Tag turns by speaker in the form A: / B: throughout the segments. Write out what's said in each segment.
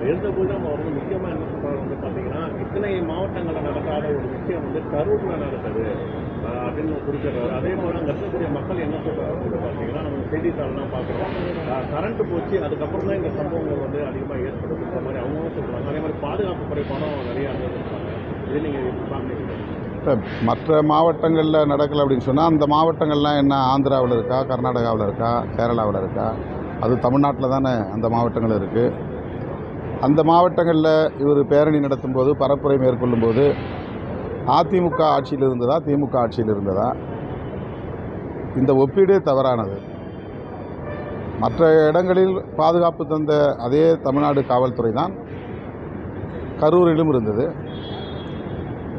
A: இருந்தபோது நம்ம வந்து முக்கியமாக என்ன சொல்கிறாங்க வந்து பார்த்தீங்கன்னா, இத்தனை மாவட்டங்களில் நடக்காத ஒரு விஷயம் வந்து கரூரில் நடக்குது அப்படின்னு குறிப்பிடுறாரு. அதே மாதிரி அங்கே இருக்கக்கூடிய மக்கள் என்ன சொல்கிறாங்க வந்து பார்த்தீங்கன்னா, நம்ம செய்தித்தாள்லாம் பார்க்குறோம், கரண்ட்டு போச்சு அதுக்கப்புறம் தான் இந்த சம்பவங்கள் வந்து அதிகமாக ஏற்படுதுன்ற மாதிரி அவங்களும் சொல்கிறாங்க. அதே மாதிரி பாதுகாப்பு குறைபாடும் நிறையா இருந்திருக்காங்க. இதை நீங்கள் எப்படி பார்க்குறீங்க?
B: இப்போ மற்ற மாவட்டங்களில் நடக்கலை அப்படின்னு சொன்னால், அந்த மாவட்டங்கள்லாம் என்ன ஆந்திராவில் இருக்கா, கர்நாடகாவில் இருக்கா, கேரளாவில் இருக்கா? அது தமிழ்நாட்டில் தானே அந்த மாவட்டங்கள் இருக்குது. அந்த மாவட்டங்களில் இவர் பேரணி நடத்தும்போது, பரப்புரை மேற்கொள்ளும்போது அதிமுக ஆட்சியில் இருந்ததா, திமுக ஆட்சியில் இருந்ததா? இந்த ஒப்பீடே தவறானது. மற்ற இடங்களில் பாதுகாப்பு தந்த அதே தமிழ்நாடு காவல்துறை தான் கரூரிலும் இருந்தது.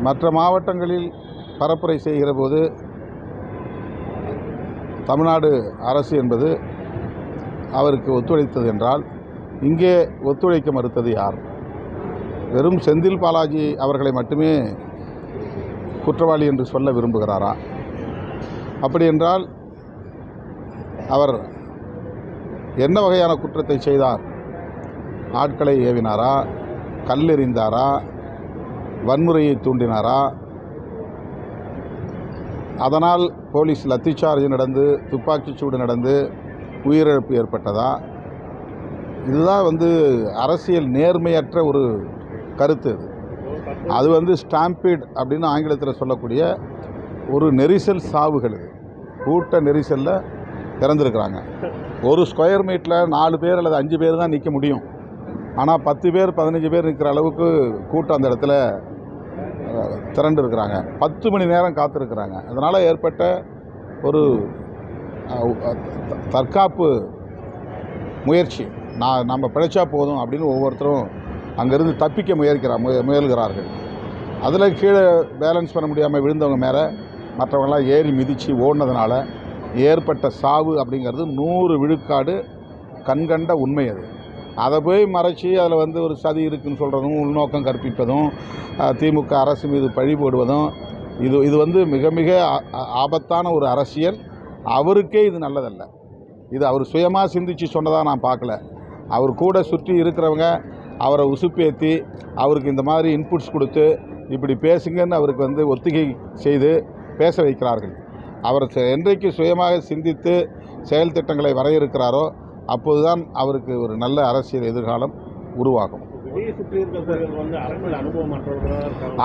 B: மற்ற மாவட்டங்களில் பரப்புரை செய்கிற போது தமிழ்நாடு அரசு என்பது அவருக்கு ஒத்துழைத்தது என்றால், இங்கே ஒத்துழைக்க மறுத்தது யார்? வெறும் செந்தில் பாலாஜி அவர்களை மட்டுமே குற்றவாளி என்று சொல்ல விரும்புகிறாரா? அப்படி என்றால் அவர் என்ன வகையான குற்றத்தை செய்தார்? ஆட்களை ஏவினாரா? கல்லெறிந்தாரா? வன்முறையை தூண்டினாரா? அதனால் போலீஸ் லத்திச்சார்ஜ் நடந்து, துப்பாக்கிச்சூடு நடந்து உயிரிழப்பு ஏற்பட்டதா? இதுதான் வந்து அரசியல் நேர்மையற்ற ஒரு கருத்து. அது வந்து ஸ்டாம்பீட் அப்படின்னு ஆங்கிலத்தில் சொல்லக்கூடிய ஒரு நெரிசல் சாவுகள். கூட்ட நெரிசலில் இறந்துருக்கிறாங்க. ஒரு ஸ்கொயர் மீட்டரில் 4 பேர் அல்லது 5 பேர் தான் நிற்க முடியும். ஆனால் 10 பேர் 15 பேர் நிற்கிற அளவுக்கு கூட்டம் அந்த இடத்துல திரண்டு இருக்கிறாங்க. 10 மணி நேரம் காத்திருக்கிறாங்க. அதனால் ஏற்பட்ட ஒரு தற்காப்பு முயற்சி. நம்ம பிழைச்சா போதும் அப்படின்னு ஒவ்வொருத்தரும் அங்கேருந்து தப்பிக்க முயல்கிறார்கள். அதில் கீழே பேலன்ஸ் பண்ண முடியாமல் விழுந்தவங்க மேலே மற்றவங்களாம் ஏறி மிதித்து ஓடினதுனால ஏற்பட்ட சாவு அப்படிங்கிறது 100 விழுக்காடு கண்கண்ட உண்மை. அதை போய் மறைச்சி அதில் வந்து ஒரு சதி இருக்குதுன்னு சொல்கிறதும், உள்நோக்கம் கற்பிப்பதும், திமுக அரசு மீது பழி போடுவதும், இது வந்து மிக மிக ஆபத்தான ஒரு அரசியல். அவருக்கே இது நல்லதல்ல. இது அவர் சுயமாக சிந்தித்து சொன்னதாக நான் பார்க்கல. அவர் கூட சுற்றி இருக்கிறவங்க அவரை உசுப்பேற்றி அவருக்கு இந்த மாதிரி இன்புட்ஸ் கொடுத்து இப்படி பேசுங்கன்னு அவருக்கு வந்து ஒத்திகை செய்து பேச வைக்கிறார்கள். அவர் என்றைக்கு சுயமாக சிந்தித்து செயல் திட்டங்களை வரையறுக்கிறாரோ அப்போதுதான் அவருக்கு ஒரு நல்ல அரசியல் எதிர்காலம் உருவாகும்.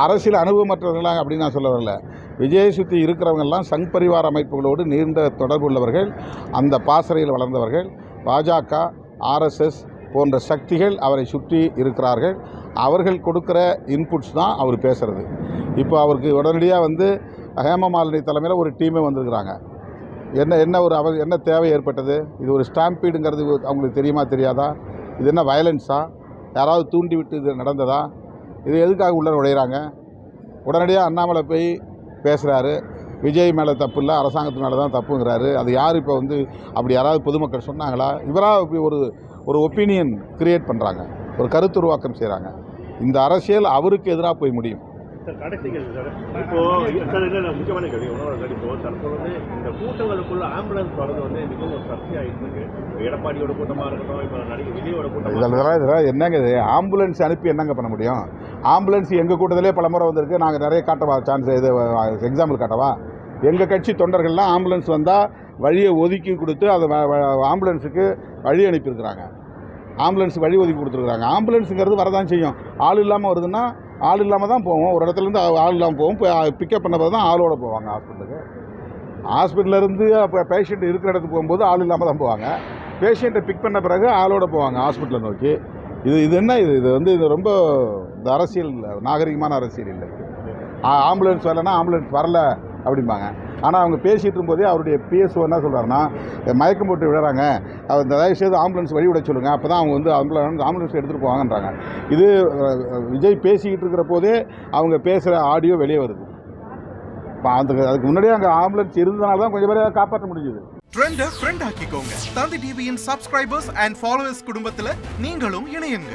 B: அரசியல் அனுபவமற்றவர்களாக அப்படின்னு நான் சொல்ல வரல. விஜயை சுற்றி இருக்கிறவங்கெல்லாம் சங் பரிவார அமைப்புகளோடு நீண்ட தொடர்பு உள்ளவர்கள், அந்த பாசறையில் வளர்ந்தவர்கள். பாஜக, ஆர்எஸ்எஸ் போன்ற சக்திகள் அவரை சுற்றி இருக்கிறார்கள். அவர்கள் கொடுக்குற இன்புட்ஸ் தான் அவர் பேசுகிறது. இப்போ அவருக்கு உடனடியாக வந்து ஹேமமாலினி தலைமையில் ஒரு டீமே வந்திருக்கிறாங்க. என்ன தேவை ஏற்பட்டது? இது ஒரு ஸ்டாம்பீடுங்கிறது அவங்களுக்கு தெரியுமா தெரியாதா? இது என்ன வயலன்ஸா? யாராவது தூண்டி விட்டு இது நடந்ததா? இது எதுக்காக உள்ள நுழையிறாங்க? உடனடியாக அண்ணாமலை போய் பேசுகிறாரு. விஜய் மேலே தப்பு இல்லை, அரசாங்கத்து மேலே தான் தப்புங்கிறாரு. அது யார் இப்போ வந்து அப்படி யாராவது பொதுமக்கள் சொன்னாங்களா? இவராக இப்படி ஒரு ஒப்பீனியன் கிரியேட் பண்ணுறாங்க, ஒரு கருத்துருவாக்கம் செய்கிறாங்க. இந்த அரசியல் அவருக்கு எதிராக போய் முடியும்.
A: கடைசி கேள்வி சார். இப்போ முக்கியமான கேள்வி இப்போ தற்போது இந்த கூட்டங்களுக்குள்ள ஆம்புலன்ஸ் வரது வந்து மிகவும் ஒரு சர்ச்சையாகிட்டு இருக்கு. எடப்பாடியோட கூட்டமாக இருக்கட்டும், இப்போ நடிகை விஜயோட கூட்டம்,
B: இதெல்லாம் என்னங்க இது? ஆம்புலன்ஸ் அனுப்பி என்னங்க பண்ண முடியும்? ஆம்புலன்ஸ் எங்கள் கூட்டத்திலே பல முறை வந்திருக்கு. நாங்கள் நிறைய காட்டவா சான்ஸ்? இது எக்ஸாம்பிள் காட்டவா? எங்கள் கட்சி தொண்டர்கள்லாம் ஆம்புலன்ஸ் வந்தால் வழியை ஒதுக்கி கொடுத்து அதை ஆம்புலன்ஸுக்கு வழி அனுப்பியிருக்கிறாங்க. ஆம்புலன்ஸுக்கு வழி ஒதுக்கி கொடுத்துருக்குறாங்க. ஆம்புலன்ஸுங்கிறது வரதான் செய்யும். ஆள் இல்லாமல் வருதுன்னா ஆள் இல்லாமல் தான் போவோம். ஒரு இடத்துலேருந்து ஆள் இல்லாமல் போவோம். பிக்கப் பண்ண பிறகு தான் ஆளோடு போவாங்க ஹாஸ்பிட்டலுக்கு. ஹாஸ்பிட்டலேருந்து அப்போ பேஷண்ட் இருக்கிற இடத்துக்கு போகும்போது ஆள் இல்லாமல் தான் போவாங்க. பேஷண்ட்டை பிக் பண்ண பிறகு ஆளோடு போவாங்க ஹாஸ்பிட்டலை நோக்கி. இது என்ன? இது ரொம்ப இந்த அரசியல் நாகரிகமான அரசியல் இல்லை. ஆம்புலன்ஸ் வரலைன்னா ஆம்புலன்ஸ் வரல அப்படிம்பாங்க. ஆனால் அவங்க பேசிகிட்டு இருக்கும்போதே அவருடைய பிஎஸ்ஓ என்ன சொல்கிறாருன்னா, மயக்கம் போட்டு விடுறாங்க, அந்த தயவுசெய்து ஆம்புலன்ஸ் வழி விட சொல்லுங்கள், அப்போ தான் அவங்க வந்து ஆம்புலன்ஸ் எடுத்துகிட்டு போவாங்கன்றாங்க. இது விஜய் பேசிக்கிட்டு இருக்கிற போதே அவங்க பேசுகிற ஆடியோ வெளியே வருது. அதுக்கு முன்னாடியே அங்கே ஆம்புலன்ஸ் இருந்ததுனால தான் கொஞ்சம் பேரை காப்பாற்ற முடிஞ்சுது.
C: ட்ரெண்டை ஃப்ரெண்ட் ஆக்கிக்கோங்க. தந்தி டிவியின் சப்ஸ்கிரைபர்ஸ் அண்ட் ஃபாலோவர்ஸ் குடும்பத்தில் நீங்களும் இணையுங்க.